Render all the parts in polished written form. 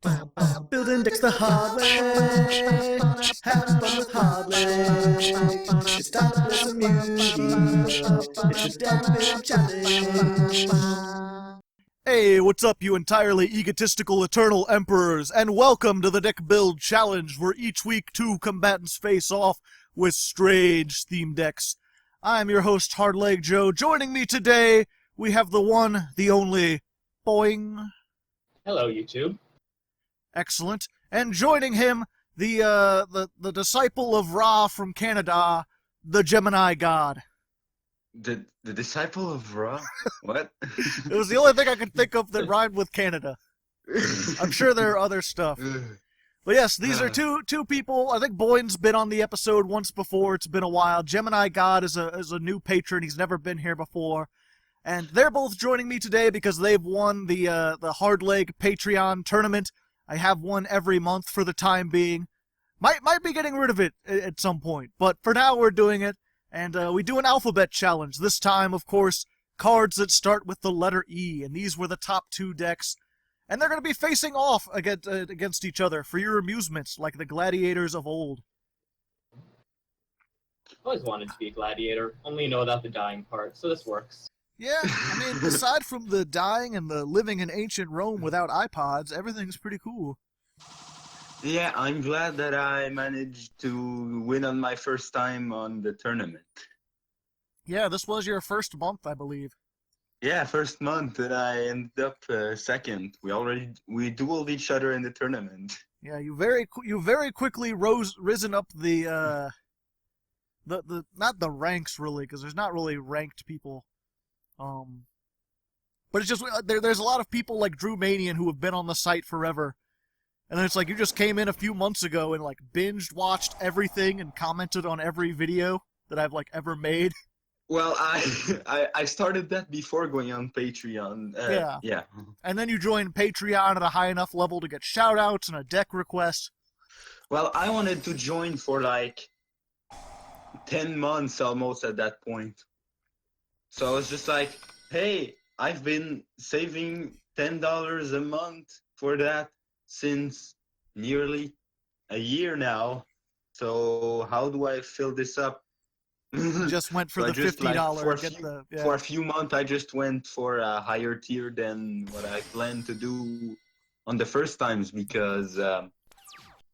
Building decks the hard way. Have fun with Hardleg. It's time to play some Yugioh. It's your damn build challenge. Hey, what's up, you entirely egotistical eternal emperors, and welcome to the Deck Build Challenge, where each week two combatants face off with strange theme decks. I'm your host, Hardleg Joe. Joining me today, we have the one, the only, Boing. Hello, YouTube. Excellent. And joining him, the disciple of Ra from Canada, the Gemini God. The disciple of Ra? What? It was the only thing I could think of that rhymed with Canada. I'm sure there are other stuff. But yes, these are two people. I think Boyne's been on the episode once before. It's been a while. Gemini God is a new patron. He's never been here before. And they're both joining me today because they've won the Hardleg Patreon tournament. I have one every month for the time being. Might be getting rid of it at some point, but for now we're doing it. And we do an alphabet challenge. This time, of course, cards that start with the letter E, and these were the top two decks. And they're going to be facing off against each other for your amusement, like the gladiators of old. Always wanted to be a gladiator, only know about the dying part, so this works. Yeah, I mean, aside from the dying and the living in ancient Rome without iPods, everything's pretty cool. Yeah, I'm glad that I managed to win on my first time on the tournament. Yeah, this was your first month, I believe. Yeah, first month, and I ended up second. We dueled each other in the tournament. Yeah, you very quickly risen up the not the ranks really, because there's not really ranked people. But it's just there's a lot of people like Drew Manian who have been on the site forever. And then it's like you just came in a few months ago and like binged watched everything and commented on every video that I've like ever made. Well, I started that before going on Patreon. Yeah. And then you joined Patreon at a high enough level to get shoutouts and a deck request. Well, I wanted to join for like 10 months almost at that point. So I was just like, hey, I've been saving $10 a month for that since nearly a year now. So how do I fill this up? Just went for So the $50. Like, for a few months, I just went for a higher tier than what I planned to do on the first times, because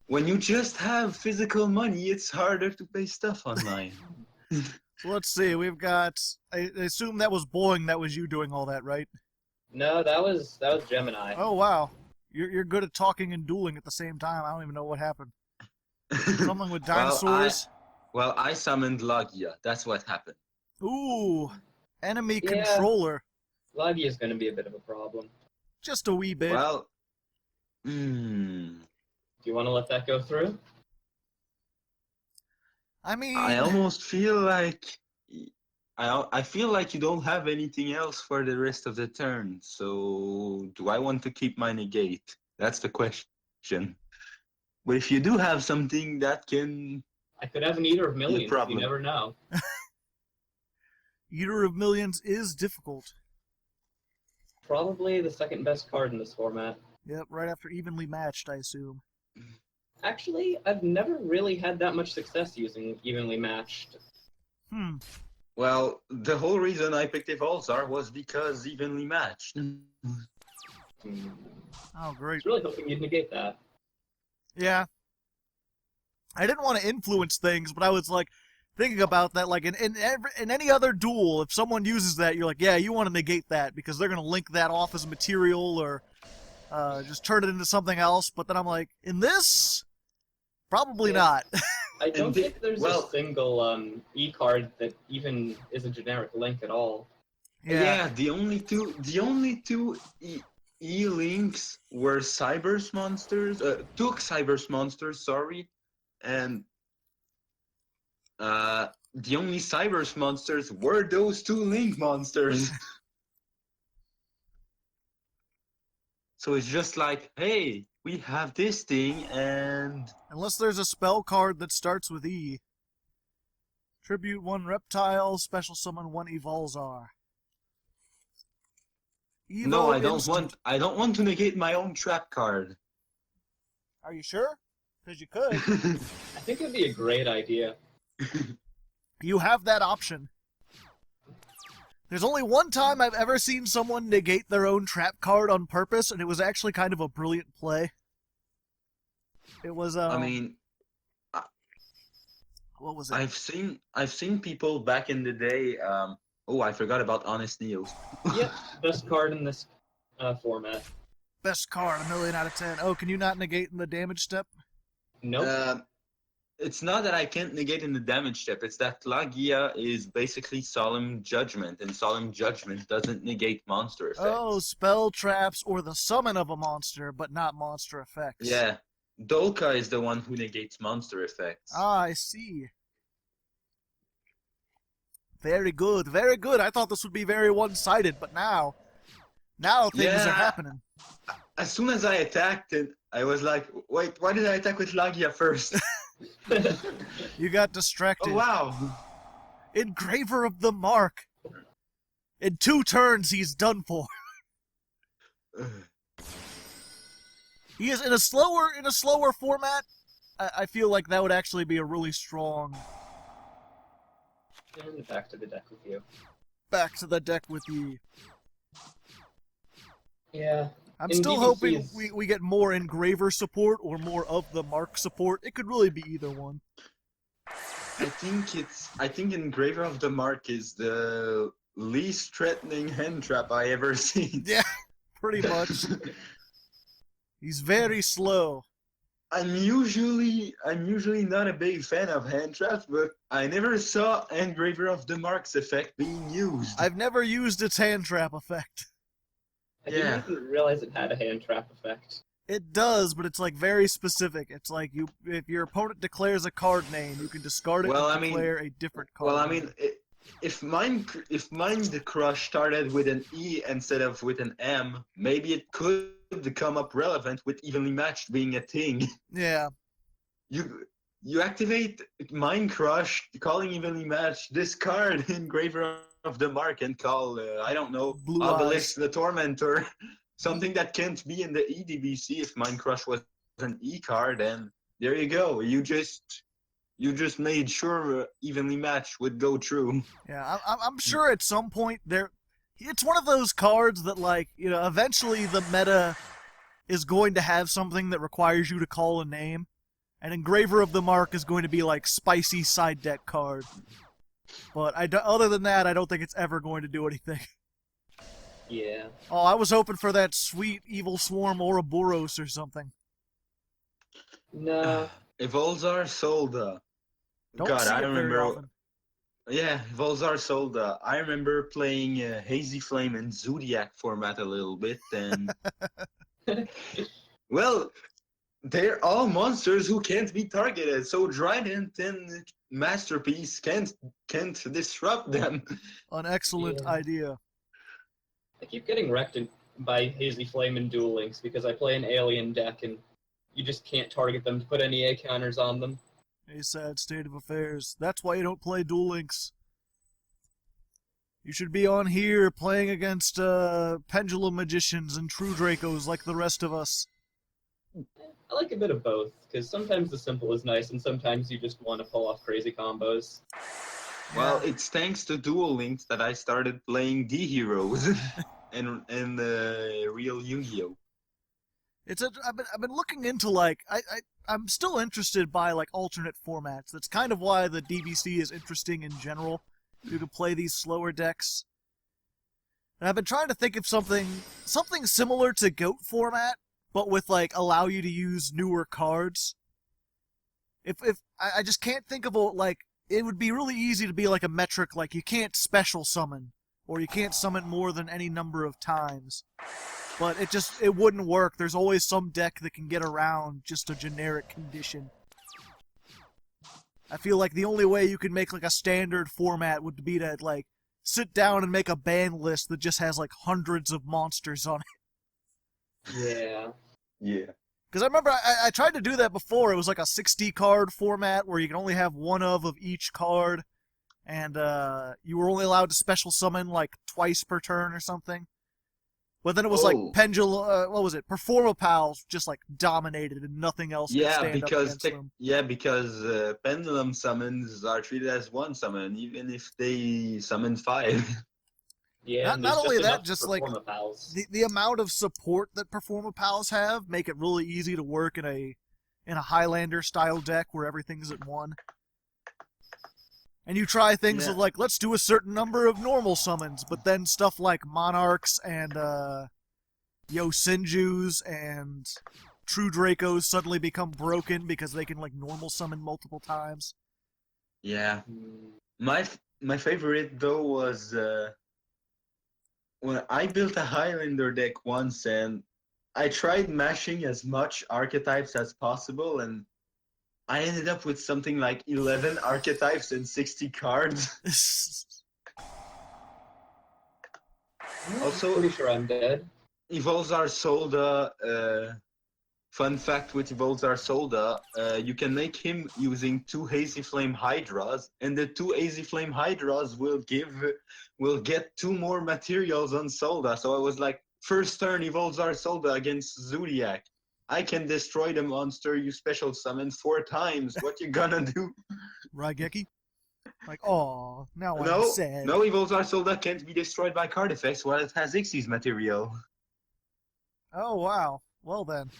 when you just have physical money, it's harder to pay stuff online. So let's see, we've got, I assume that was Boing that was you doing all that, right? No, that was Gemini. Oh, wow. You're good at talking and dueling at the same time. I don't even know what happened. Something with dinosaurs? Well, I summoned Logia. That's what happened. Ooh, enemy controller. Logia's going to be a bit of a problem. Just a wee bit. Well, Do you want to let that go through? I mean, I almost feel like I feel like you don't have anything else for the rest of the turn. So do I want to keep my negate? That's the question. But if you do have something that can, I could have an Eater of Millions. You never know. Eater of Millions is difficult. Probably the second best card in this format. Yep, right after Evenly Matched, I assume. Actually, I've never really had that much success using Evenly Matched. Well, the whole reason I picked Evoltile was because evenly matched. Oh, great. I was really hoping you'd negate that. Yeah. I didn't want to influence things, but I was like thinking about that. Like in any other duel, if someone uses that, you're like, yeah, you want to negate that because they're going to link that off as material or just turn it into something else. But then I'm like, in this, probably not. I don't think there's a single E card that even is a generic link at all. Yeah, the only two E links were Cybers Monsters, took Cybers Monsters, sorry, and the only Cybers Monsters were those two Link Monsters. So it's just like, hey, we have this thing, and unless there's a spell card that starts with E. Tribute 1 Reptile, special summon 1 Evolzar. No, I don't want to negate my own trap card. Are you sure? Because you could. I think it'd be a great idea. You have that option. There's only one time I've ever seen someone negate their own trap card on purpose, and it was actually kind of a brilliant play. It was, I mean, what was it? I've seen people back in the day. Oh, I forgot about Honest Neos. Yep, best card in this format. Best card, 1,000,000 out of 10. Oh, can you not negate in the damage step? Nope. It's not that I can't negate in the damage step. It's that Lagia is basically Solemn Judgment, and Solemn Judgment doesn't negate monster effects. Oh, spell traps or the summon of a monster, but not monster effects. Yeah. Dolka is the one who negates monster effects. Ah, I see. Very good, very good. I thought this would be very one-sided, but now things are happening. As soon as I attacked it, I was like, wait, why did I attack with Lagia first? You got distracted. Oh, wow. Engraver of the Mark. In 2 turns, he's done for. He is in a slower format. I feel like that would actually be a really strong. Back to the deck with you. Back to the deck with you. Yeah. I'm In still DBCs. hoping we get more Engraver support or more of the Mark support. It could really be either one. I think Engraver of the Mark is the least threatening hand trap I ever seen. Yeah, pretty much. He's very slow. I'm usually not a big fan of hand traps, but I never saw Engraver of the Mark's effect being used. I've never used its hand trap effect. I didn't even realize it had a hand trap effect. It does, but it's like very specific. It's like if your opponent declares a card name, you can discard it and declare a different card. Well, I name. mean, if Mind Crush started with an E instead of with an M, maybe it could come up relevant with evenly matched being a thing. Yeah. You activate Mind Crush, calling evenly matched, discard Engraver of the Mark and call, I don't know, Blue Obelisk Eyes. the Tormentor. Something that can't be in the EDBC if Mind Crush was an E card, and there you go. You just made sure evenly matched would go true. Yeah, I'm sure at some point it's one of those cards that, like, you know, eventually the meta is going to have something that requires you to call a name, and Engraver of the Mark is going to be like spicy side deck card. But other than that, I don't think it's ever going to do anything. Yeah. Oh, I was hoping for that sweet Evil Swarm Ouroboros or something. No. Evolzar Solda. Don't God, see I it very remember. often. Yeah, Evolzar Solda. I remember playing Hazy Flame in Zodiac format a little bit, and well, they're all monsters who can't be targeted. So Trident and Masterpiece can't disrupt them. An excellent idea. I keep getting wrecked by Hazy Flame and Duel Links because I play an alien deck and you just can't target them to put any A counters on them. A sad state of affairs. That's why you don't play Duel Links. You should be on here playing against Pendulum Magicians and True Dracos like the rest of us. I like a bit of both, because sometimes the simple is nice and sometimes you just want to pull off crazy combos. Well, it's thanks to Duel Links that I started playing D-Heroes and real Yu-Gi-Oh! I've been looking into, like, I'm still interested by, like, alternate formats. That's kind of why the DBC is interesting in general. You can play these slower decks. And I've been trying to think of something similar to GOAT format, but with, like, allow you to use newer cards. I just can't think of it would be really easy to be like a metric, like you can't special summon, or you can't summon more than any number of times. But it wouldn't work. There's always some deck that can get around just a generic condition. I feel like the only way you could make like a standard format would be to like sit down and make a ban list that just has like hundreds of monsters on it. Yeah. Yeah. Because I remember I tried to do that before. It was like a 60 card format where you can only have one of each card, and you were only allowed to special summon like twice per turn or something. But then it was like Oh. Pendulum, what was it? Performapals just like dominated and nothing else could Yeah, stand up because against them. pendulum summons are treated as one summon, even if they summon 5. Yeah, Not- and not there's only just that, enough just, like, Performapals. The amount of support that Performapals have make it really easy to work in a Highlander style deck where everything's at 1. And you try things Yeah. with like, let's do a certain number of normal summons, but then stuff like Monarchs and Yosenjus and True Dracos suddenly become broken because they can like normal summon multiple times. Yeah. Mm, My favorite though was when I built a Highlander deck once, and I tried mashing as much archetypes as possible, and I ended up with something like 11 archetypes and 60 cards. Also, pretty sure I'm dead. Evolzar Solda, fun fact with Evolzar Solda, you can make him using 2 Hazy Flame Hydras, and the 2 Hazy Flame Hydras will get 2 more materials on Solda. So I was like, first turn Evolzar Solda against Zodiac. I can destroy the monster you special summon 4 times. What you gonna do? Raigeki? Like, oh, now I'm No, sad. no, Evolzar Solda can't be destroyed by card effects while it has Xyz material. Oh, wow. Well then.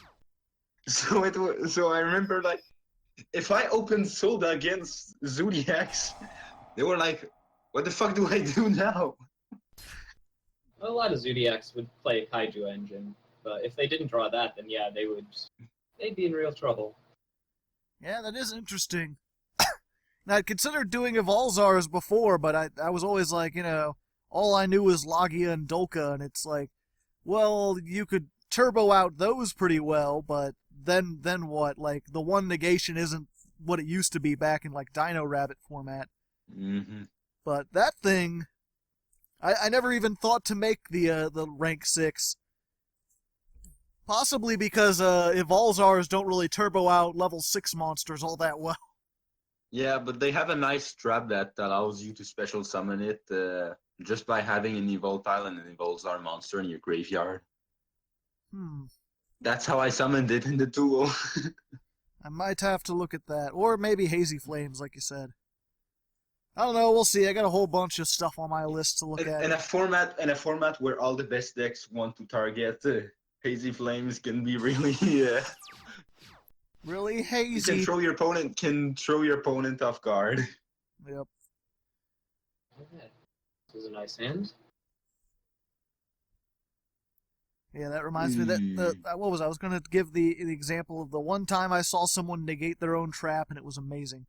So I remember, like, if I opened Solda against Zodiacs, they were like, what the fuck do I do now? A lot of Zodiacs would play Kaiju Engine, but if they didn't draw that, then yeah, they'd be in real trouble. Yeah, that is interesting. Now, I'd considered doing Evolzars before, but I was always like, all I knew was Logia and Dolka, and it's like, well, you could turbo out those pretty well, but then what? Like, the one negation isn't what it used to be back in, like, Dino Rabbit format. Mm-hmm. But that thing, I never even thought to make the rank 6. Possibly because Evolzars don't really turbo out level 6 monsters all that well. Yeah, but they have a nice trap that allows you to special summon it just by having an Evoltile and an Evolzar monster in your graveyard. That's how I summoned it in the duel. I might have to look at that. Or maybe Hazy Flames, like you said. I don't know, we'll see. I got a whole bunch of stuff on my list to look at. In a format where all the best decks want to target Hazy Flames can be really Really you hazy. can throw your opponent off guard. Yep. Okay. This is a nice hand. Yeah, that reminds me that what was I was going to give the example of the one time I saw someone negate their own trap and it was amazing.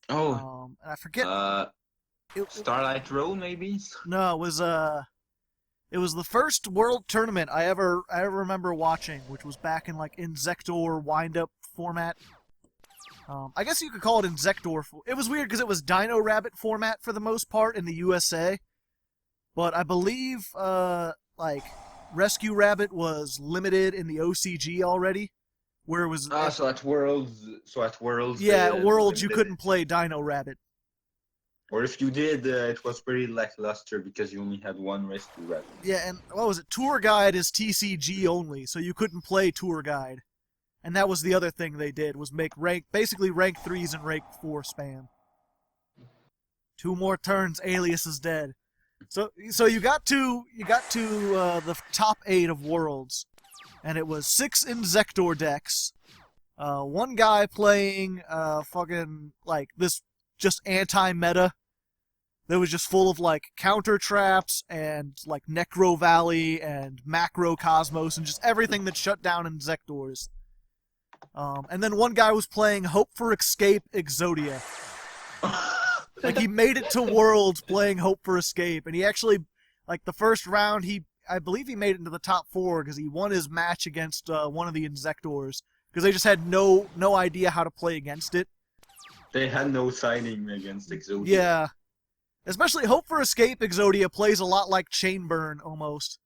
Oh, And I forget. Starlight Roll maybe? No, it was the first world tournament I ever remember watching, which was back in like Insector wind-up format. I guess you could call it Insector. It was weird because it was Dino Rabbit format for the most part in the USA, but I believe like Rescue Rabbit was limited in the OCG already, where it was. So at Worlds. Yeah, at Worlds you limited. couldn't play Dino Rabbit. Or if you did, it was pretty lackluster because you only had one Rescue Rabbit. Yeah, and what was it? Tour Guide is TCG only, so you couldn't play Tour Guide. And that was the other thing they did, was make basically rank 3s and rank 4 spam. 2 more turns, Alias is dead. So you got to the top 8 of Worlds, and it was 6 Insector decks. One guy playing fucking like this just anti-meta that was just full of like counter traps and like Necro Valley and Macro Cosmos and just everything that shut down Insectors. And then one guy was playing Hope for Escape Exodia. Like he made it to Worlds playing Hope for Escape, and he actually, like the first round, I believe he made it into the top 4 because he won his match against one of the Insectors because they just had no idea how to play against it. They had no siding against Exodia. Yeah. Especially Hope for Escape Exodia plays a lot like Chainburn almost.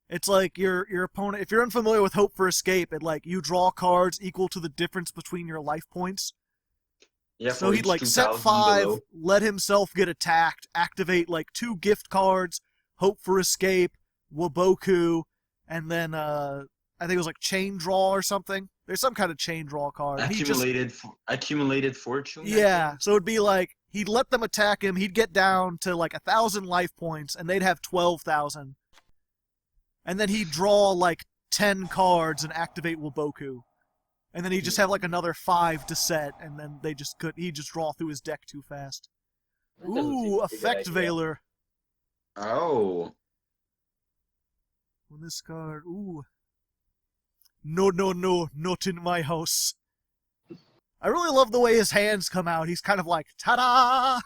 It's like your opponent, if you're unfamiliar with Hope for Escape, it like you draw cards equal to the difference between your life points. Yeah, So he'd like set 5, below. let himself get attacked, activate like 2 gift cards, Hope for Escape, Waboku, and then I think it was like chain draw or something. There's some kind of chain draw card. And Accumulated fortune. Yeah, so it'd be like he'd let them attack him. He'd get down to like 1,000 life points, and they'd have 12,000. And then he'd draw like 10 cards and activate Waboku. And then he'd just have like another 5 to set, and then he'd just draw through his deck too fast. Ooh, Effect Veiler. Oh. On this card, ooh. No, not in my house. I really love the way his hands come out. He's kind of like, ta-da!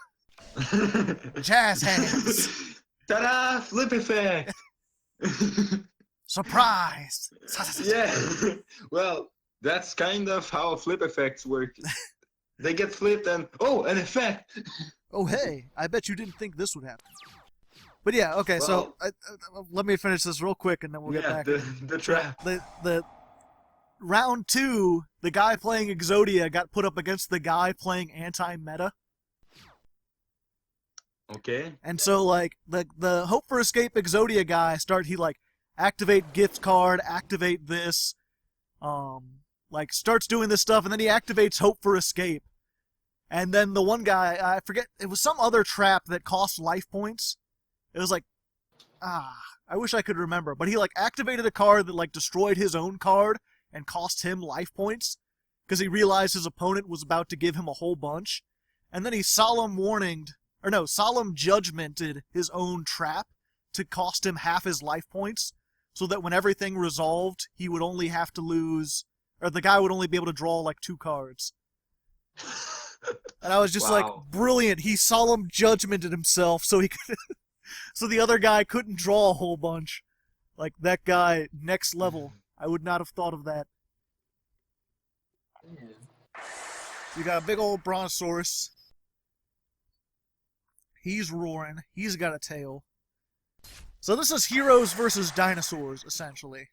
Jazz hands. Ta-da! Flip effect! Surprise! Yeah. Well, that's kind of how flip effects work. They get flipped and, oh, an effect! Oh, hey, I bet you didn't think this would happen. But yeah, okay, well, so let me finish this real quick and then we'll get back. The trap. The round 2, the guy playing Exodia got put up against the guy playing anti-meta. Okay. And so, like, the Hope for Escape Exodia guy he like, activate gift card, activate this, like, starts doing this stuff, and then he activates Hope for Escape. And then the one guy, I forget, it was some other trap that cost life points. It was like, I wish I could remember, but he, like, activated a card that, like, destroyed his own card and cost him life points, because he realized his opponent was about to give him a whole bunch. And then he solemn judgmented his own trap to cost him half his life points, so that when everything resolved, he would only have to lose, or the guy would only be able to draw like 2 cards. And I was just like, brilliant. He solemn judgmented himself so he could, so the other guy couldn't draw a whole bunch. Like, that guy, next level. I would not have thought of that. You got a big old Brontosaurus. He's roaring. He's got a tail. So this is heroes versus dinosaurs, essentially.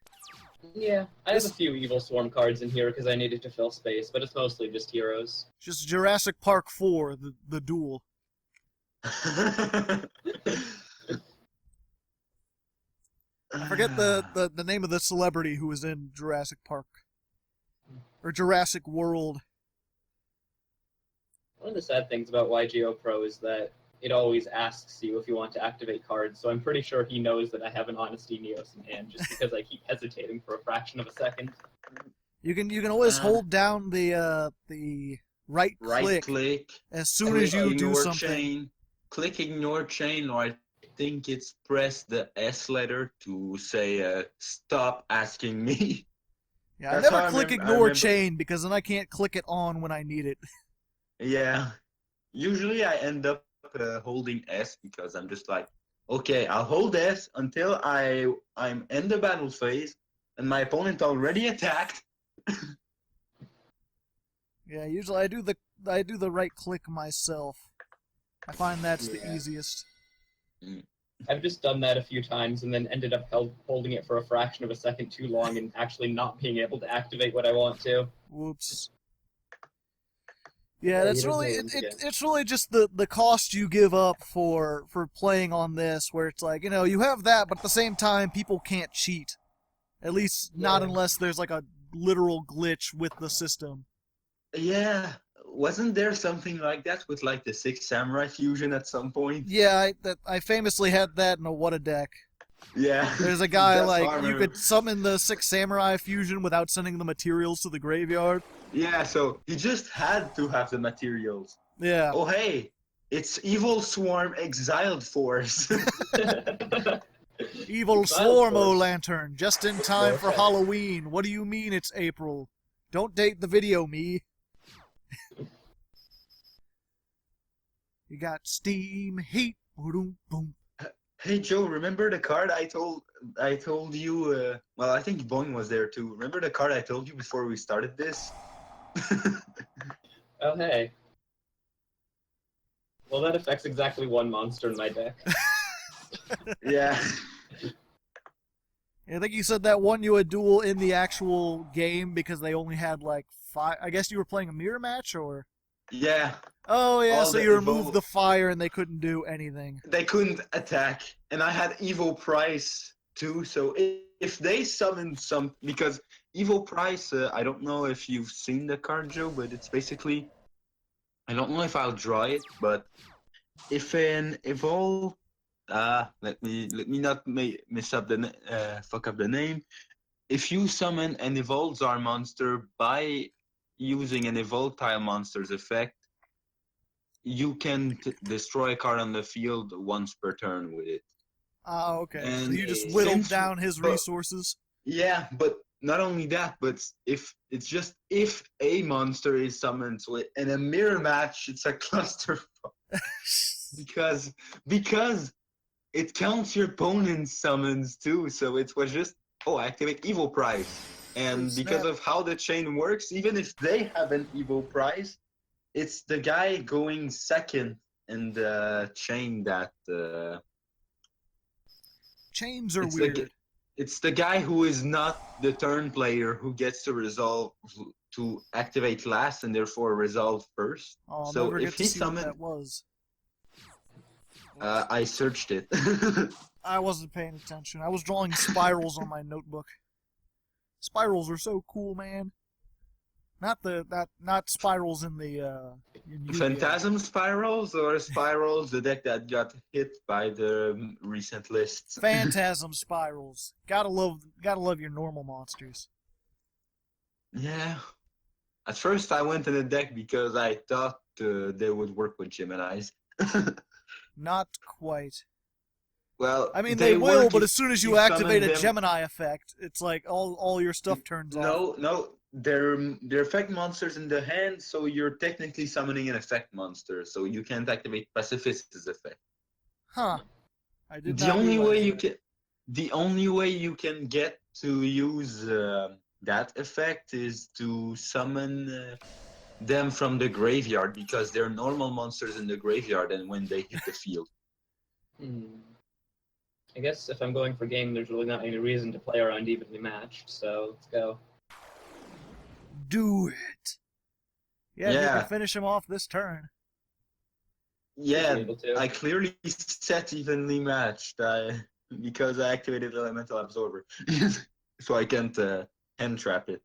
Yeah, I have a few Evil Swarm cards in here because I needed to fill space, but it's mostly just heroes. Just Jurassic Park 4, the duel. I forget the name of the celebrity who was in Jurassic Park. Or Jurassic World. One of the sad things about Yugioh Pro is that it always asks you if you want to activate cards, so I'm pretty sure he knows that I have an Honesty Neos in hand, just because I keep hesitating for a fraction of a second. You can always hold down the right click as soon as you do something. Click ignore chain, or I think it's press the S letter to say stop asking me. Yeah, I never click ignore chain because then I can't click it on when I need it. Yeah. Usually I end up holding S because I'm just like, okay, I'll hold S until I'm in the battle phase and my opponent already attacked. Yeah, usually I do the right click myself. I find that's the easiest. I've just done that a few times and then ended up holding it for a fraction of a second too long and actually not being able to activate what I want to. Whoops. Yeah, that's really it's really just the cost you give up for playing on this, where it's like, you have that, but at the same time people can't cheat. At least not unless there's like a literal glitch with the system. Yeah. Wasn't there something like that with like the 6 Samurai fusion at some point? Yeah, I famously had that in a What a Deck. Yeah. There's a guy like you could summon the 6 Samurai fusion without sending the materials to the graveyard. Yeah, so he just had to have the materials. Yeah. Oh hey, it's Evil Swarm Exiled Force. Evil Swarm, O Lantern, just in time for Halloween. What do you mean it's April? Don't date the video, me. You got steam, heat, boom, boom. Hey Joe, remember the card I told you? Well, I think Boing was there too. Remember the card I told you before we started this? Oh hey. Well, that affects exactly one monster in my deck. Yeah. I think you said that won you a duel in the actual game because they only had like 5. I guess you were playing a mirror match, or? Yeah. Oh yeah, so you removed the fire and they couldn't do anything. They couldn't attack, and I had Evil Price too. So if they summon some, because Evo Price, I don't know if you've seen the card, Joe, but it's basically, I don't know if I'll draw it, but if an Evol, let me not miss up fuck up the name. If you summon an Evolzar monster by using an Evoltile monster's effect, you can destroy a card on the field once per turn with it. Oh, okay. So And you just whittled since- down his but- resources. Yeah, but not only that, but if a monster is summoned, so in a mirror match, it's a cluster because it counts your opponent's summons too. So it was just activate Evo Prize, and because of how the chain works, even if they have an Evo Prize, it's the guy going second in the chain that Chains are it's weird. it's the guy who is not the turn player who gets to activate last and therefore resolve first. I'll So never if get to he see what summoned, that was. I searched it. I wasn't paying attention. I was drawing spirals on my notebook. Spirals are so cool, man. Not spirals in the in Yu-Gi-Oh. Phantasm spirals or spirals, the deck that got hit by the recent lists. Phantasm spirals. Gotta love your normal monsters. Yeah. At first, I went in the deck because I thought they would work with Geminis. Not quite. Well, I mean, they will, work but if as soon as you you activate summon a them- Gemini effect, it's like all your stuff turns off. No, they're effect monsters in the hand, so you're technically summoning an effect monster, so you can't activate Pacifist's effect. Huh. I did The not only realize way that. the only way you can get to use that effect is to summon them from the graveyard, because they're normal monsters in the graveyard, and when they hit the field. I guess if I'm going for game, there's really not any reason to play around evenly matched, so let's go. Do it. Yeah, you Yeah. can finish him off this turn. Yeah, Be able to. I clearly set evenly matched because I activated Elemental Absorber. So I can't hand trap it.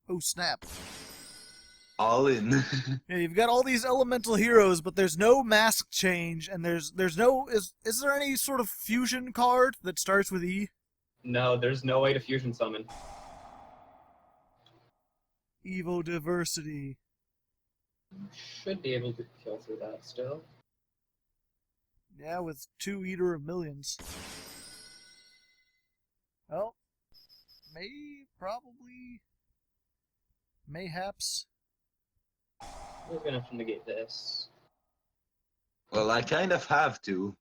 Oh snap. All in. Yeah, you've got all these elemental heroes, but there's no mask change, and there's no is there any sort of fusion card that starts with E? No, there's no way to fusion summon. Evo diversity. Should be able to kill through that still. Yeah, with 2 Eater of Millions. Well, mayhaps. We're gonna have to negate this. Well, I kind of have to.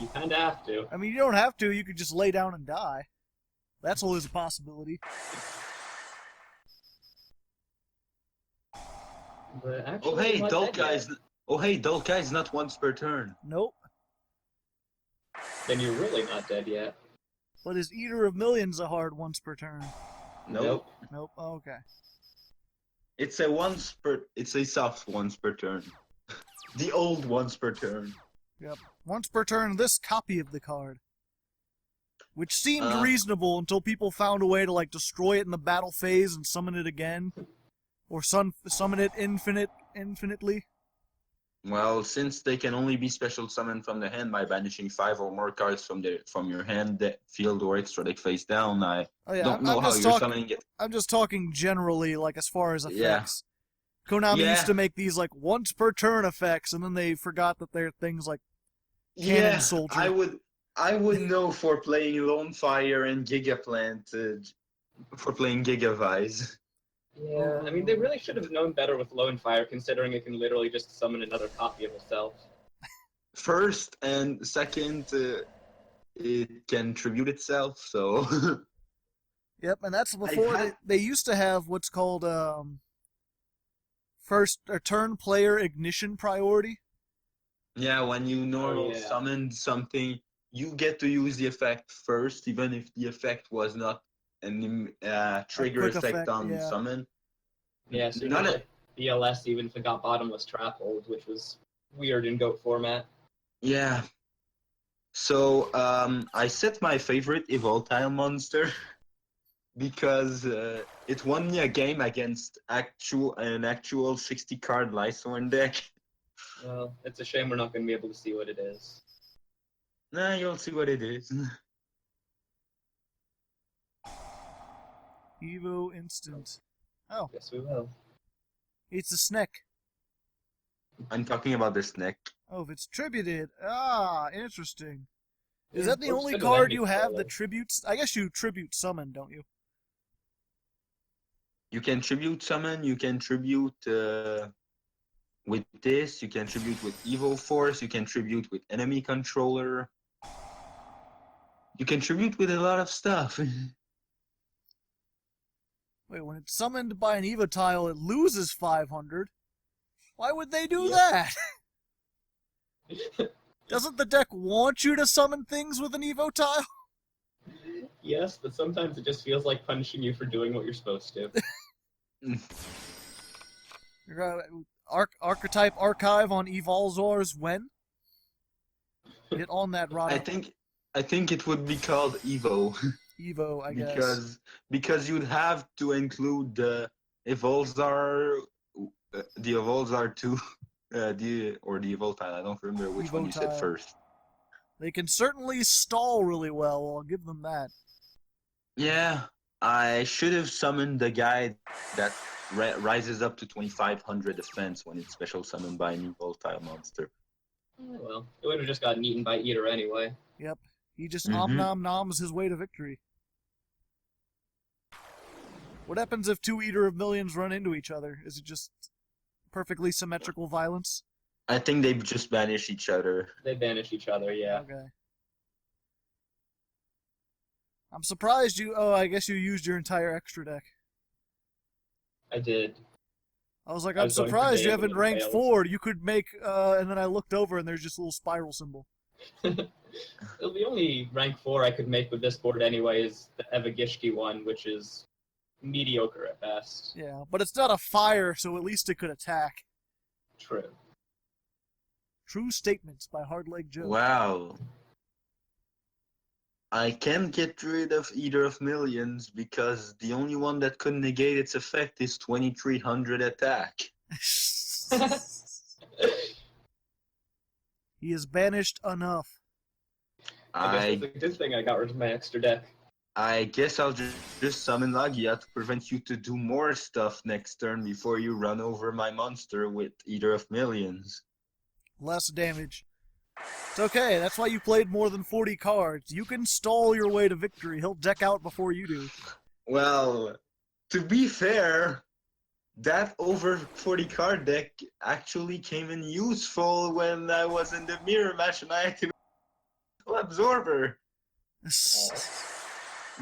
You kinda have to. I mean, you don't have to. You could just lay down and die. That's always a possibility. But actually, Oh hey, not dead yet. Dolka is not once per turn. Nope. Then you're really not dead yet. But is Eater of Millions a hard once per turn? Nope. Nope. Oh, okay. It's a soft once per turn. The old once per turn. Yep. Once per turn, this copy of the card. Which seemed Uh. reasonable until people found a way to, like, destroy it in the battle phase and summon it again. Or summon it infinitely. Well, since they can only be special summoned from the hand by banishing 5 or more cards from your hand, field, or extra deck face down, I Oh yeah, don't know I'm how just you're talking. summoning it. I'm just talking generally, like as far as Yeah. effects. Konami Yeah. used to make these like once per turn effects, and then they forgot that they're things like Cannon Soldier. I would know for playing Lone Fire and Gigaplant, for playing Gigavise. Yeah, I mean, they really should have known better with Lone Fire, considering it can literally just summon another copy of itself. First and second, it can tribute itself, so... Yep, and that's before they used to have what's called first or turn player ignition priority. Yeah, when you summon something, you get to use the effect first, even if the effect was not an trigger quick effect effect, on yeah. summon. Yeah, so Not not BLS even if it got bottomless trap hold, which was weird in GOAT format. Yeah. So I set my favorite Evoltile monster because it won me a game against an actual 60 card Lysthorn deck. Well, it's a shame we're not going to be able to see what it is. Nah, you'll see what it is. Evo instant. Oh, Yes, we will. it's a snack. I'm talking about this neck. Oh, if it's tributed. Ah, interesting. Is Yeah, that the looks only good card with you any have color. that tributes? I guess you tribute summon, don't you? You can tribute summon, you can tribute with this, you can tribute with Evo Force, you can tribute with enemy controller. You can tribute with a lot of stuff. Wait, when it's summoned by an Evoltile, it loses 500. Why would they do Yep. that? Doesn't the deck want you to summon things with an Evoltile? Yes, but sometimes it just feels like punishing you for doing what you're supposed to. Archetype archive on Evolzors when? Get on that, I Rada. think it would be called Evo Evo, I guess. because you'd have to include the Evolzar, the Evolzar 2, the Evoltile. I don't remember which one you said Evotile. first. They can certainly stall really well, I'll give them that. Yeah, I should have summoned the guy that rises up to 2500 defense when it's special summoned by an Evoltile monster. Oh, well, it would have just gotten eaten by Eater anyway. Yep. He just Mhm. noms his way to victory. What happens if two Eater of Millions run into each other? Is it just perfectly symmetrical violence? I think they just banish each other. They banish each other, yeah. Okay. I'm surprised you... Oh, I guess you used your entire extra deck. I did. I was like, I I'm was going for surprised you Dave, haven't but it ranked failed. 4. You could make... and then I looked over and there's just a little spiral symbol. The only rank 4 I could make with this board anyway is the Evagishki one, which is mediocre at best. Yeah, but it's not a fire, so at least it could attack. True. True statements by Hardleg Joe. Wow. I can't get rid of Eater of Millions because the only one that could negate its effect is 2300 attack. He is banished enough. I guess it's a good thing I got rid of my extra deck. I guess I'll just summon Lagia to prevent you to do more stuff next turn before you run over my monster with Eater of Millions. Less damage. It's okay, that's why you played more than 40 cards. You can stall your way to victory. He'll deck out before you do. Well, to be fair, that over 40 card deck actually came in useful when I was in the mirror match and I activated Absorber.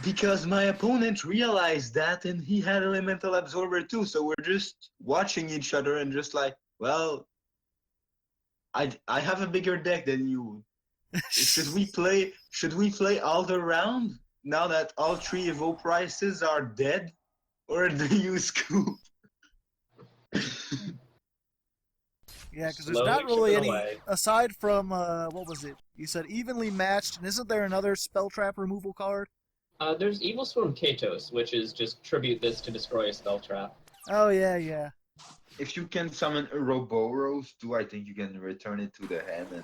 Because my opponent realized that and he had Elemental Absorber too, so we're just watching each other and just like, well, I have a bigger deck than you. Should we play all the round now that all 3 Evo prices are dead? Or do you scoop? Yeah, because there's Slowly not really chipping any, away. aside from, what was it? You said evenly matched, and isn't there another spell trap removal card? There's Evil Swarm Katos, which is just tribute this to destroy a spell trap. Oh, yeah. If you can summon Ouroboros too, I think you can return it to the hand and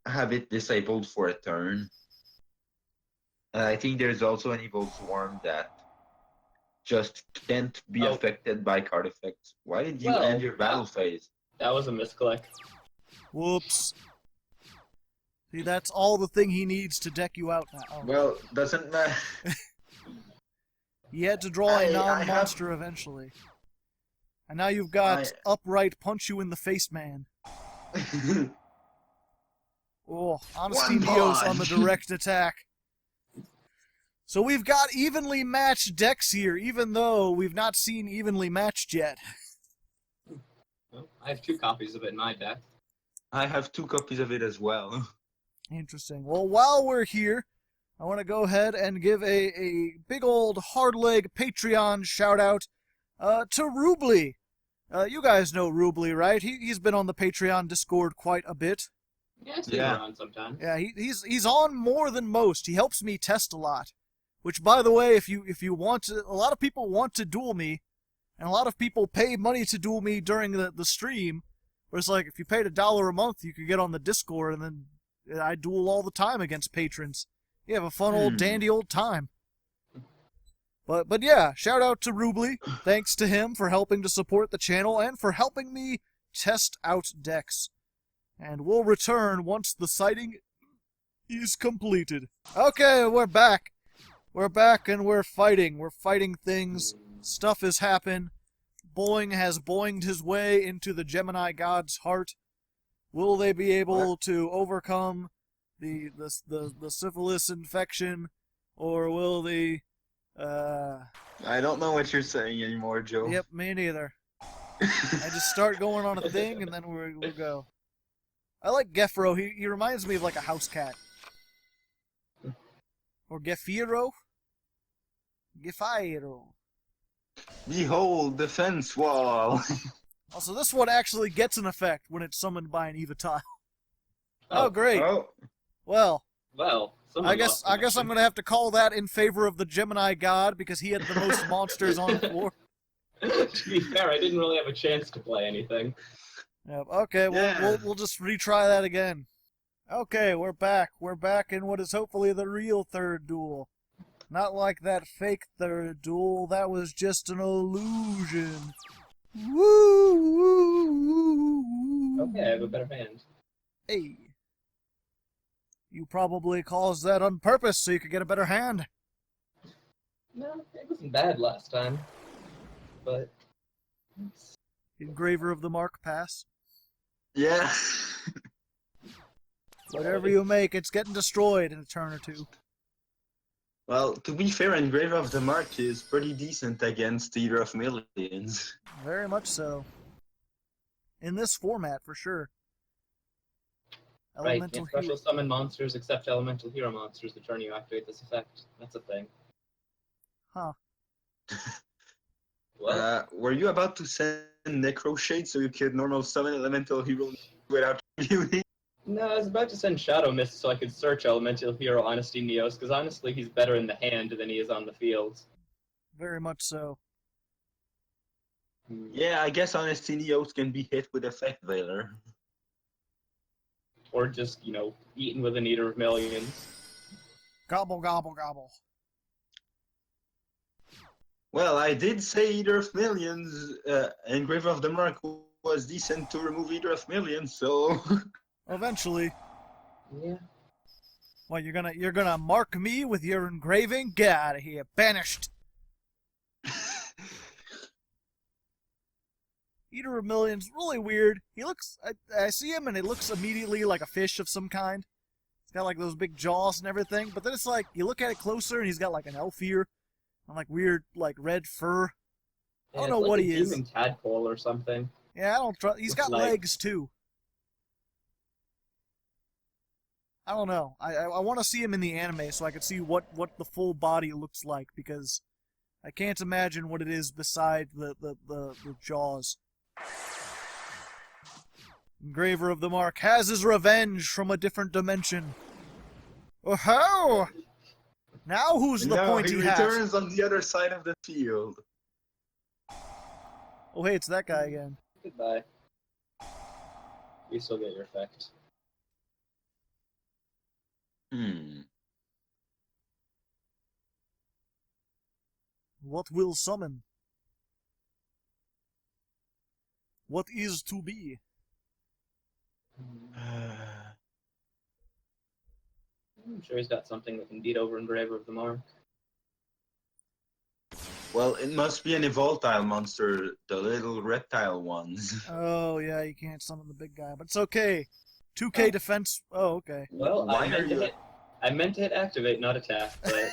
have it disabled for a turn. I think there's also an Evil Swarm that just can't be affected by card effects. Why did you end your battle phase? That was a misclick. Whoops. See, that's all the thing he needs to deck you out now. Oh. Well, doesn't matter. He had to draw a non-monster eventually. And now you've got upright punch you in the face man. Oh, Honesty Neos on the direct attack. So we've got evenly matched decks here, even though we've not seen evenly matched yet. Well, I have 2 copies of it in my deck. I have 2 copies of it as well. Interesting. Well, while we're here, I want to go ahead and give a big old Hardleg Patreon shout-out to Rueblie. You guys know Rueblie, right? He's been on the Patreon Discord quite a bit. Yeah, I see Yeah. him around sometimes. Yeah, he's on more than most. He helps me test a lot. Which, by the way, if you want to, a lot of people want to duel me, and a lot of people pay money to duel me during the stream. Where it's like, if you paid $1 a month, you could get on the Discord, and then I duel all the time against patrons. You have a fun old dandy old time. But yeah, shout out to Rueblie. Thanks to him for helping to support the channel and for helping me test out decks. And we'll return once the sighting is completed. Okay, we're back. We're back and we're fighting. We're fighting things. Stuff has happened. Boing has boinged his way into the Gemini God's heart. Will they be able to overcome the syphilis infection, or will they? I don't know what you're saying anymore, Joe. Yep, me neither. I just start going on a thing and then we'll go. I like Gefro. He reminds me of like a house cat. Or Gefiro. Gefiro. Behold the fence wall. Also, this one actually gets an effect when it's summoned by an Evoltile. Oh, great. Oh. Well, someone I guess I'm gonna have to call that in favor of the Gemini God because he had the most monsters on the floor. To be fair, I didn't really have a chance to play anything. Yep. Okay, we'll just retry that again. Okay, we're back. We're back in what is hopefully the real third duel. Not like that fake third duel. That was just an illusion. Woo, woo, woo, woo. Okay, I have a better hand. Hey. You probably caused that on purpose so you could get a better hand. No, it wasn't bad last time. But... Engraver of the Mark pass. Yeah. Whatever you make, it's getting destroyed in a turn or two. Well, to be fair, Engraver of the Mark is pretty decent against Eater of Millions. Very much so. In this format, for sure. Right, Elemental can't special Hero. summon monsters except elemental hero monsters the turn you activate this effect. That's a thing. Huh. Well, Were you about to send Necro Shade so you could normal summon Elemental Hero without viewing? no, I was about to send Shadow Mist so I could search elemental hero Honesty Neos, because honestly he's better in the hand than he is on the field. Very much so. Yeah, I guess Honesty Neos can be hit with Effect Veiler. Or just, you know, eaten with an Eater of Millions. Gobble, gobble, gobble. Well, I did say Eater of Millions, Engraver of the Mark was decent to remove Eater of Millions, so... Eventually. Yeah. What, you're gonna mark me with your engraving? Get out of here. Banished. Eater of Millions, really weird. He looks, I see him and it looks immediately like a fish of some kind. He's got like those big jaws and everything, but then it's like, you look at it closer and he's got like an elf ear and like weird, like red fur. I don't know it's like what a he is. demon tadpole or something. Yeah, I don't trust. He's got Looks like- legs too. I don't know. I want to see him in the anime so I can see what the full body looks like because I can't imagine what it is beside the jaws. Engraver of the Mark has his revenge from a different dimension. Oh-ho! Now who's the pointy he hat? returns on the other side of the field. Oh hey, it's that guy again. Goodbye. You still get your effect. What will summon? What is to be? I'm sure he's got something that can beat over Engraver of the Mark. Well, it must be an Evoltile monster, the little reptile ones. Oh yeah, you can't summon the big guy, but it's okay. 2K defense. Oh okay. Well, Why I meant are to you- hit. I meant to hit activate, not attack, but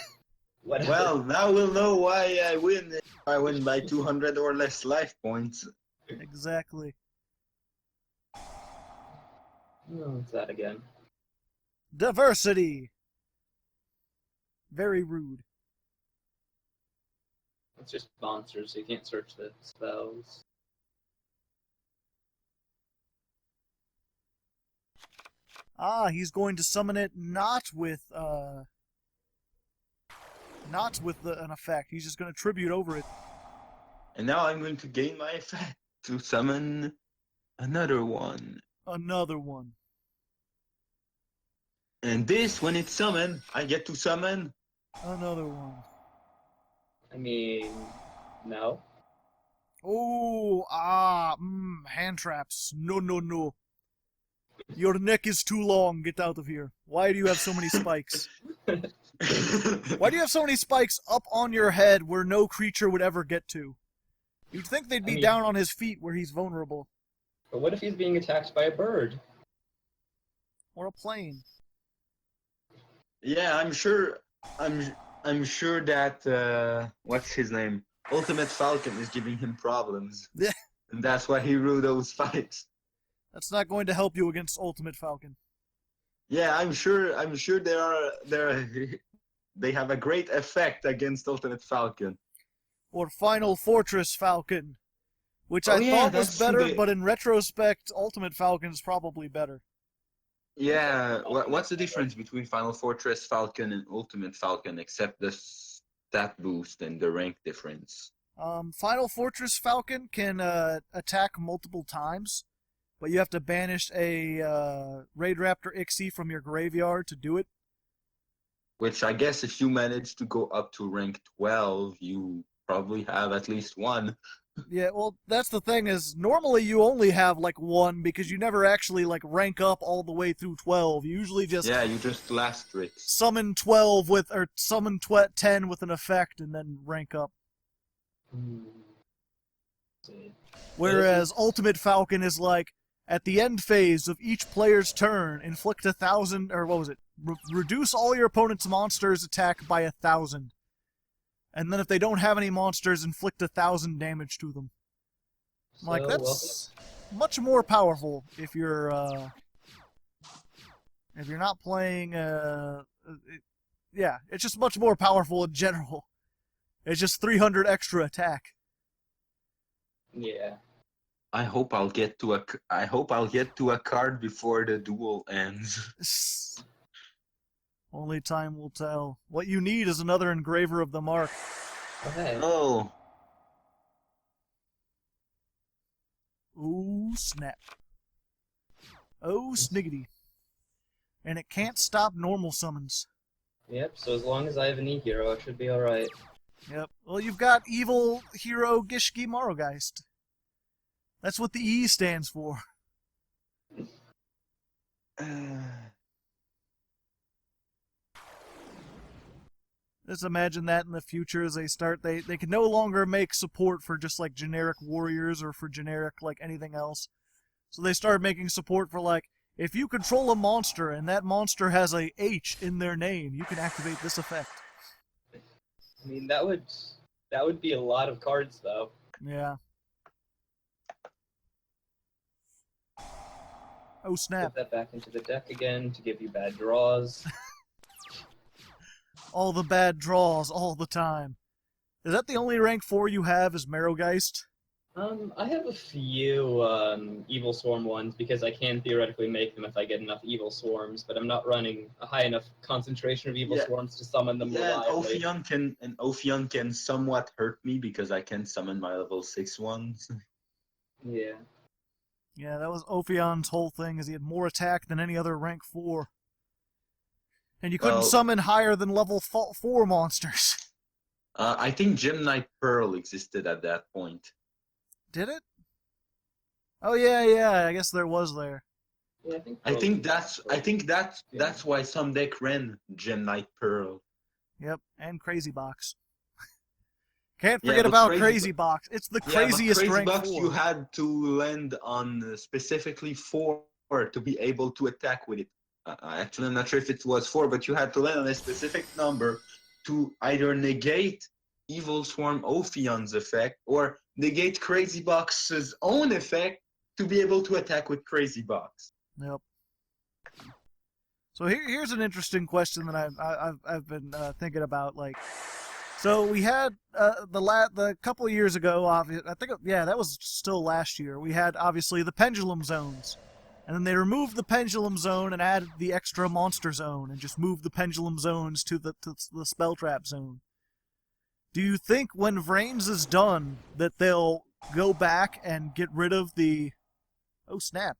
whatever. Well, now we'll know why I win if I win by 200 or less life points. Exactly. Oh, what's that again? Diversity. Very rude. It's just monsters, so you can't search the spells. Ah, he's going to summon it not with an effect. He's just going to tribute over it. And now I'm going to gain my effect to summon another one. Another one. And this, when it's summoned, I get to summon. Another one. I mean, no. Oh, hand traps. No, no, no. Your neck is too long. Get out of here. Why do you have so many spikes? Why do you have so many spikes up on your head where no creature would ever get to? You'd think they'd be down on his feet where he's vulnerable. But what if he's being attacked by a bird? Or a plane. Yeah, I'm sure that what's his name? Ultimate Falcon is giving him problems. Yeah. And that's why he drew those spikes. That's not going to help you against Ultimate Falcon. Yeah, I'm sure they have a great effect against Ultimate Falcon. Or Final Fortress Falcon. Which Oh, I yeah, thought was that's better, the- but in retrospect, Ultimate Falcon's probably better. Yeah, what's the difference between Final Fortress Falcon and Ultimate Falcon except the stat boost and the rank difference? Final Fortress Falcon can attack multiple times, but you have to banish a Raid Raptor Ixie from your graveyard to do it. Which I guess if you manage to go up to rank 12, you probably have at least one. Yeah, well, that's the thing is, normally you only have, like, one, because you never actually, like, rank up all the way through 12. You usually just Yeah, you just last tricks. summon 12 with, or summon 10 with an effect and then rank up. Whereas Ultimate Falcon is like, at the end phase of each player's turn, inflict 1,000, or what was it? Reduce all your opponent's monsters' attack by 1,000. And then if they don't have any monsters, inflict 1,000 damage to them. Like, that's much more powerful if you're not playing, yeah, it's just much more powerful in general. It's just 300 extra attack. Yeah. I hope I'll get to a card before the duel ends. Only time will tell. What you need is another engraver of the mark. Okay. Oh. Oh, snap. Oh, sniggity. And it can't stop normal summons. Yep, so as long as I have an E-Hero, I should be alright. Yep. Well, you've got Evil Hero Gishki Morrogeist. That's what the E stands for. Just imagine that in the future as they can no longer make support for just like generic warriors or for generic like anything else. So they start making support for like, if you control a monster and that monster has a H in their name, you can activate this effect. I mean, that would be a lot of cards, though. Yeah. Oh, snap. Put that back into the deck again to give you bad draws. All the bad draws all the time. Is that the only rank 4 you have is Marrowgeist? I have a few Evil Swarm ones because I can theoretically make them if I get enough Evil Swarms, but I'm not running a high enough concentration of Evil Swarms to summon them reliably. Ophion can somewhat hurt me because I can summon my level 6 ones. Yeah. Yeah, that was Ophion's whole thing, is he had more attack than any other rank 4. And you couldn't summon higher than level 4 monsters. I think Gemini Pearl existed at that point. Did it? Oh yeah, I guess there was there. Yeah, I think that's why some deck ran Gemini Pearl. Yep, and Crazy Box. Can't forget about Crazy Box. It's the craziest Crazy rank Box 4. you had to land on specifically 4 to be able to attack with it. Actually, I'm not sure if it was 4, but you had to land on a specific number to either negate Evil Swarm Ophion's effect or negate Crazy Box's own effect to be able to attack with Crazy Box. Yep. So here's an interesting question that I've been thinking about. Like, so we had the couple of years ago. I think that was still last year. We had obviously the pendulum zones, And then they removed the pendulum zone and added the extra monster zone and just moved the pendulum zones to the spell trap zone. Do you think when Vrains is done that they'll go back and get rid of the... Oh, snap.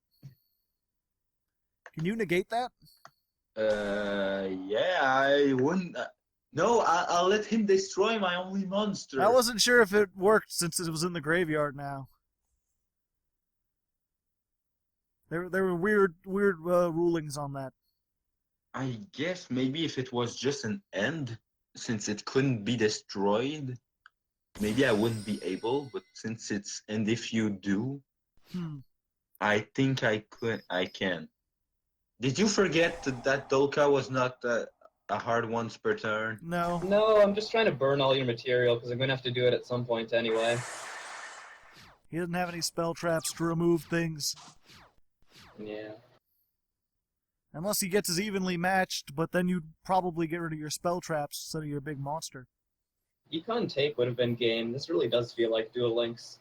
Can you negate that? Yeah, I wouldn't... No, I'll let him destroy my only monster. I wasn't sure if it worked since it was in the graveyard now. There were weird rulings on that. I guess maybe if it was just an end, since it couldn't be destroyed, maybe I wouldn't be able, but since it's... And if you do, I think I can. Did you forget that Dolka was not a hard once per turn? No. No, I'm just trying to burn all your material because I'm going to have to do it at some point anyway. He doesn't have any spell traps to remove things. Yeah. Unless he gets his evenly matched, but then you'd probably get rid of your spell traps instead of your big monster. Econ take would have been game. This really does feel like Duel Links.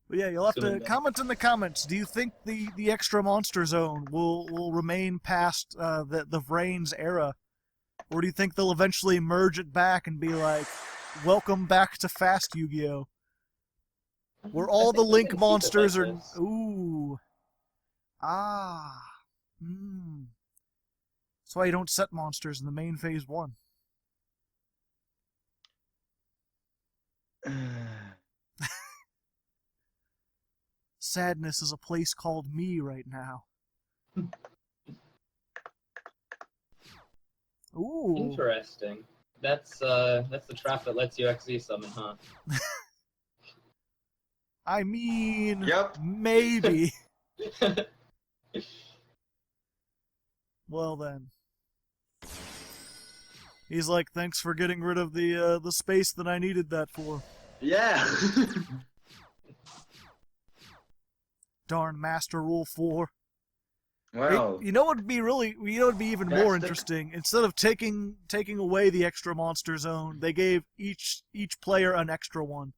But yeah, you'll have to comment in the comments. Do you think the extra monster zone will remain past the Vrains era? Or do you think they'll eventually merge it back and be like, welcome back to Fast Yu-Gi-Oh! Where all the Link monsters are... Ooh. Ah. That's why you don't set monsters in the main phase 1. Sadness is a place called me right now. Ooh. Interesting. That's the trap that lets you XZ summon, huh? I mean, Yep. maybe. Well then. He's like, thanks for getting rid of the space that I needed that for. Yeah. Darn Master Rule 4. Wow. You know what would be even more interesting? Instead of taking away the extra monster zone, they gave each player an extra one.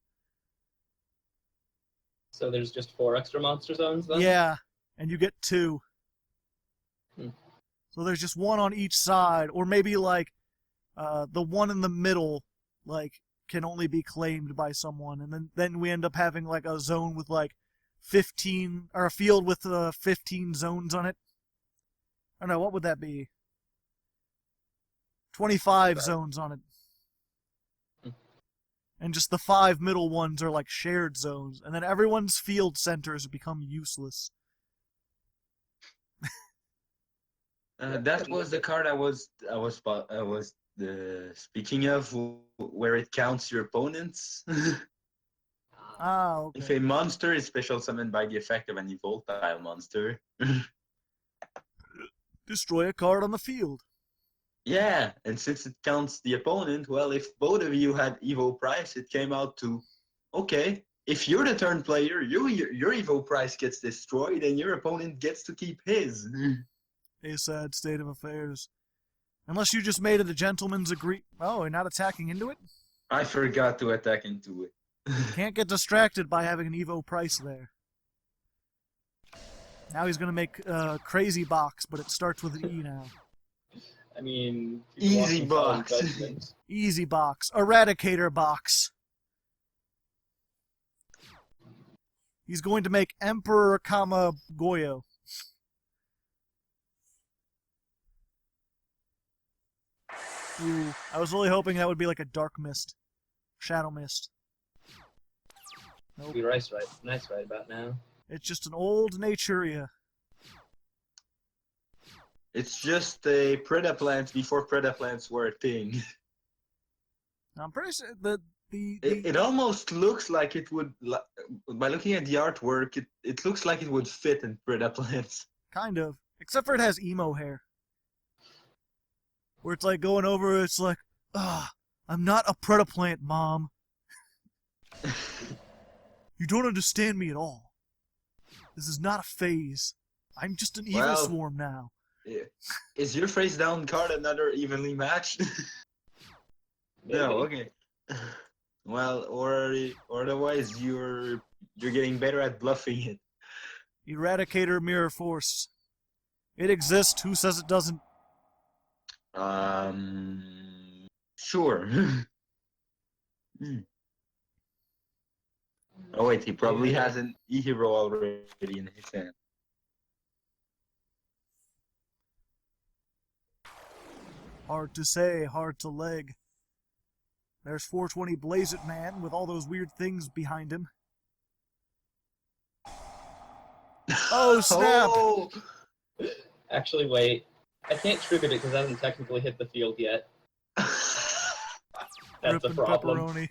So there's just 4 extra monster zones then? Yeah, and you get 2. Hmm. So there's just one on each side, or maybe like the one in the middle, like, can only be claimed by someone, and then we end up having like a zone with like 15, or a field with 15 zones on it. I don't know, what would that be? 25 zones on it. And just the 5 middle ones are like shared zones, and then everyone's field centers become useless. That was the card I was speaking of, where it counts your opponents. Ah, okay. If a monster is special summoned by the effect of an Evoltile monster. Destroy a card on the field. Yeah, and since it counts the opponent, well, if both of you had Evo Price, it came out to, okay, if you're the turn player, your Evo Price gets destroyed and your opponent gets to keep his. A sad state of affairs. Unless you just made it a gentleman's agree... Oh, you're not attacking into it? I forgot to attack into it. Can't get distracted by having an Evo Price there. Now he's gonna make Crazy Box, but it starts with an E now. I mean... Easy Box. Easy Box. Eradicator Box. He's going to make Emperor, Goyo. Ooh, I was really hoping that would be like a Dark Mist. Shadow Mist. Nope. Be nice right about now. It's just an old Naturia. It's just a Predaplant before Predaplants were a thing. I'm pretty sure It almost looks like it would, by looking at the artwork, it looks like it would fit in Predaplants. Kind of. Except for it has emo hair. Where it's like going over, it's like, I'm not a Predaplant, Mom. You don't understand me at all. This is not a phase. I'm just an evil swarm now. Is your face down card another evenly matched? No, okay. Well, or otherwise you're getting better at bluffing it. Eradicator Mirror Force. It exists. Who says it doesn't? Sure. Hmm. Oh wait, he probably has an e-hero already in his hand. Hard to say, hard to leg. There's 420 Blaze It Man with all those weird things behind him. Oh, snap! Oh! Actually, wait. I can't tribute it because it hasn't technically hit the field yet. That's a Rippin' problem. pepperoni.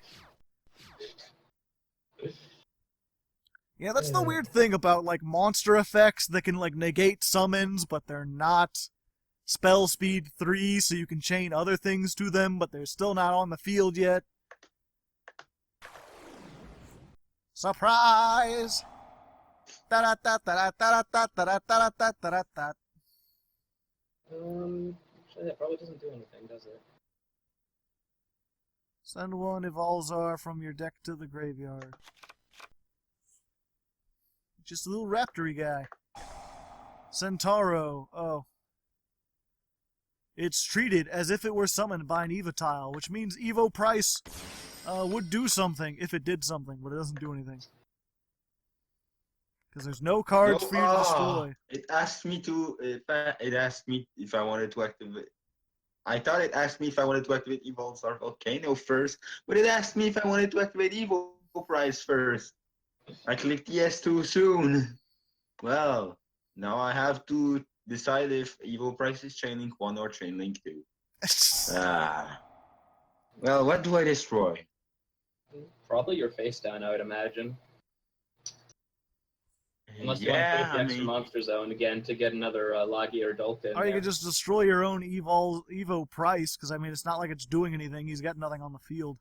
Yeah, that's the weird thing about, like, monster effects that can, like, negate summons, but they're not spell speed 3, so you can chain other things to them, but they're still not on the field yet. Surprise! Da-da-da-da-da-da-da-da-da-da-da-da. Actually, that probably doesn't do anything, does it? Send one Evolzar from your deck to the graveyard. Just a little raptory guy. Centauro. Oh. It's treated as if it were summoned by an Evoltile, which means Evo price would do something if it did something, but it doesn't do anything. Because there's no cards for you to destroy. It asked me if I wanted to activate. I thought it asked me if I wanted to activate Evoltile Volcano first, but it asked me if I wanted to activate Evo Price first. I clicked yes too soon. Well, now I have to decide if Evo Price is Chainlink 1 or Chainlink 2. Well, what do I destroy? Probably your face down, I would imagine. Unless you want to put it the extra monster zone again to get another Lagi or Dolphin. Or you could just destroy your own Evo price, because I mean, it's not like it's doing anything. He's got nothing on the field.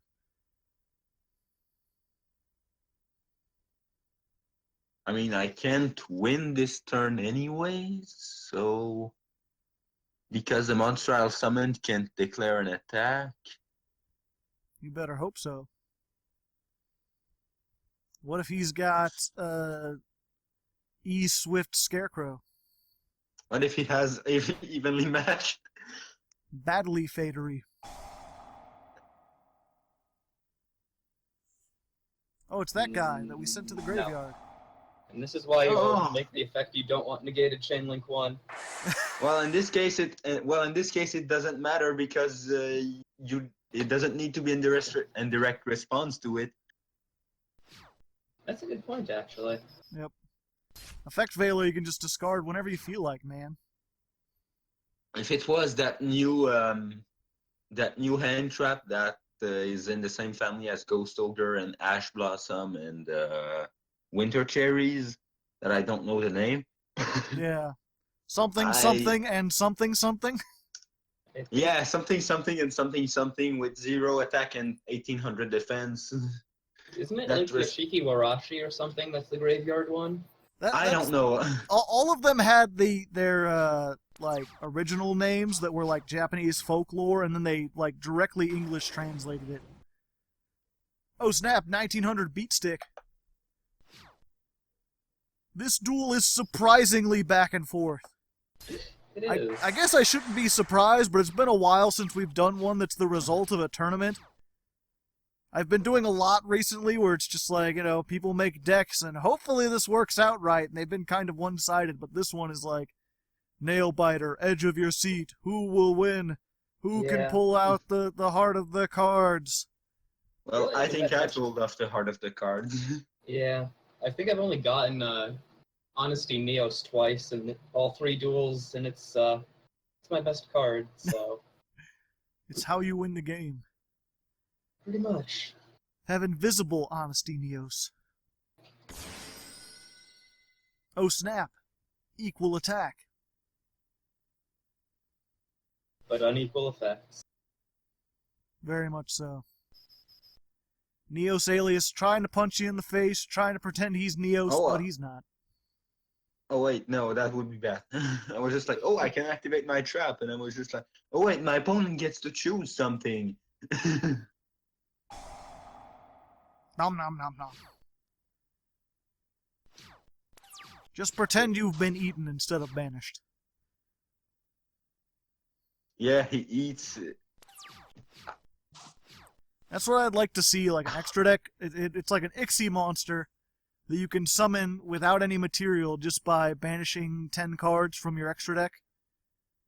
I mean, I can't win this turn anyways, so because the monster I'll summon can't declare an attack. You better hope so. What if he's got E-Swift Scarecrow? What if he has evenly matched? Badly Fadery. Oh, it's that guy that we sent to the graveyard. And this is why you always make the effect you don't want negated Chainlink 1. Well, in this case, it doesn't matter because it doesn't need to be in direct response to it. That's a good point, actually. Yep. Effect Veiler you can just discard whenever you feel like, man. If it was that new hand trap that is in the same family as Ghost Ogre and Ash Blossom and Winter Cherries, that I don't know the name. Yeah. Something and something. Yeah, something and something with 0 attack and 1800 defense. Isn't it like Yoshiki Warashi or something that's the graveyard one? I don't know. All of them had their like original names that were like Japanese folklore, and then they like directly English translated it. Oh snap! 1900 beat stick. This duel is surprisingly back and forth. It is. I guess I shouldn't be surprised, but it's been a while since we've done one that's the result of a tournament. I've been doing a lot recently where it's just like, you know, people make decks and hopefully this works out right, and they've been kind of one-sided, but this one is like, nail biter, edge of your seat, who will win? Who can pull out the heart of the cards? Well, I think I pulled off the heart of the cards. Yeah. I think I've only gotten Honesty Neos twice in all 3 duels, and it's my best card, so... It's how you win the game. Pretty much. Have invisible Honesty Neos. Oh snap! Equal attack. But unequal effects. Very much so. Neos alias trying to punch you in the face, trying to pretend he's Neos, but he's not. Oh wait, no, that would be bad. I was just like, oh, I can activate my trap, and I was just like, oh wait, my opponent gets to choose something. Nom nom nom nom. Just pretend you've been eaten instead of banished. Yeah, he eats. That's what I'd like to see, like an extra deck. It's like an Ixie monster that you can summon without any material just by banishing 10 cards from your extra deck.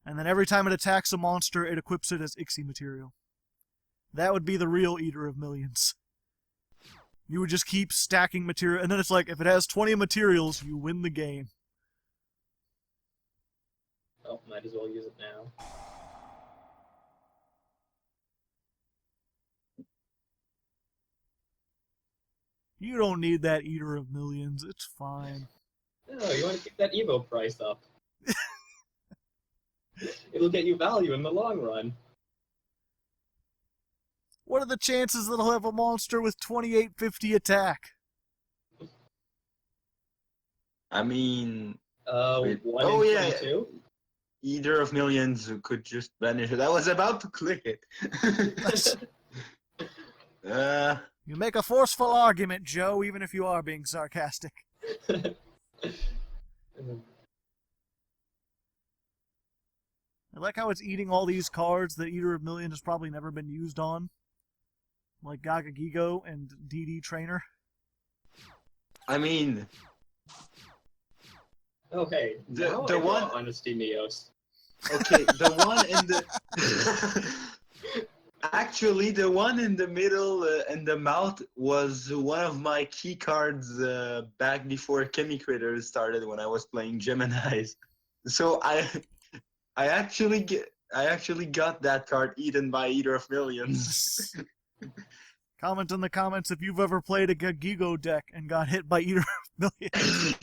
And then every time it attacks a monster, it equips it as Ixie material. That would be the real Eater of Millions. You would just keep stacking material, and then it's like, if it has 20 materials, you win the game. Oh, might as well use it now. You don't need that Eater of Millions, it's fine. No, you want to keep that Evo price up. It'll get you value in the long run. What are the chances that I'll have a monster with 2850 attack? I mean, One oh in yeah, 22? Eater of Millions who could just banish it. I was about to click it. You make a forceful argument, Joe, even if you are being sarcastic. I like how it's eating all these cards that Eater of Million has probably never been used on. Like Gagagigo and DD Trainer. I mean, Oh, hey. The now one- Honesty Neos. okay, the one in the... Actually, the one in the middle in the mouth was one of my key cards back before Chemi Critters started when I was playing Geminis. So I actually got that card eaten by Eater of Millions. Comment in the comments if you've ever played a Gagigo deck and got hit by Eater of Millions.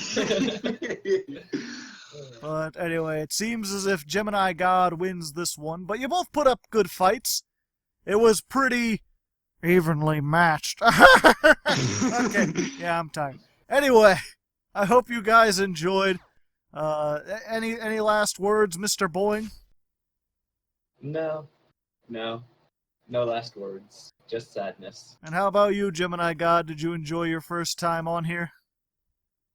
But anyway, it seems as if Gemini God wins this one, but you both put up good fights. It was pretty evenly matched. Okay, yeah, I'm tired. Anyway, I hope you guys enjoyed. Any last words, Mr. Boing? No. No last words. Just sadness. And how about you, Gemini God? Did you enjoy your first time on here?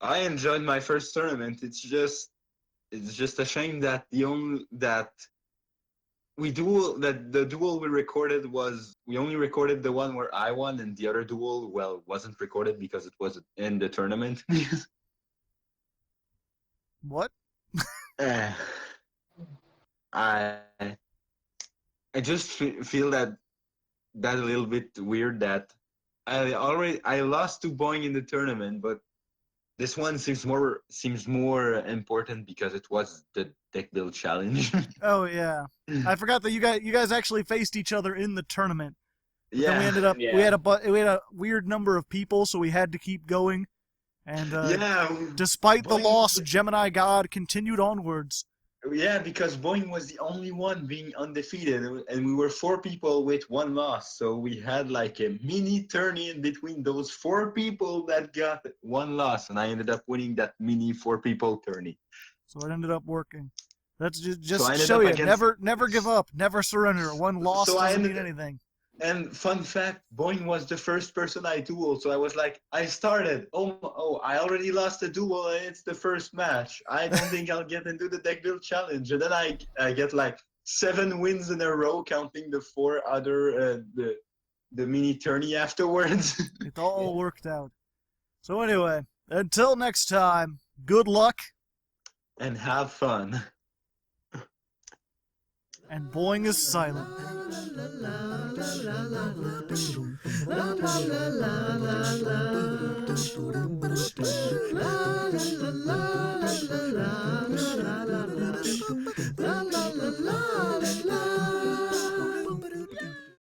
I enjoyed my first tournament. It's just a shame that the duel we recorded we only recorded the one where I won, and the other duel, well, wasn't recorded because it was in the tournament. What? I just feel that a little bit weird that I lost to Boing in the tournament, but this one seems more important because it was the deck build challenge. Oh yeah, I forgot that you guys actually faced each other in the tournament. But Yeah. then we ended up Yeah. we had a weird number of people, so we had to keep going. And Yeah. despite the Boing- loss, Gemini God continued onwards. Yeah, because Boing was the only one being undefeated, and we were 4 people with 1 loss. So we had like a mini tourney in between those 4 people that got 1 loss, and I ended up winning that mini 4 people tourney. So it ended up working. That's just So I to ended show up you, against- never give up, never surrender. One loss So I doesn't mean ended- anything. And fun fact, Boing was the first person I dueled, so I was like, I started. Oh, I already lost a duel, and it's the first match. I don't think I'll get into the deck build challenge. And then I get like 7 wins in a row, counting the 4 other the mini tourney afterwards. It all worked out. So anyway, until next time, good luck. And have fun. And Boing is silent.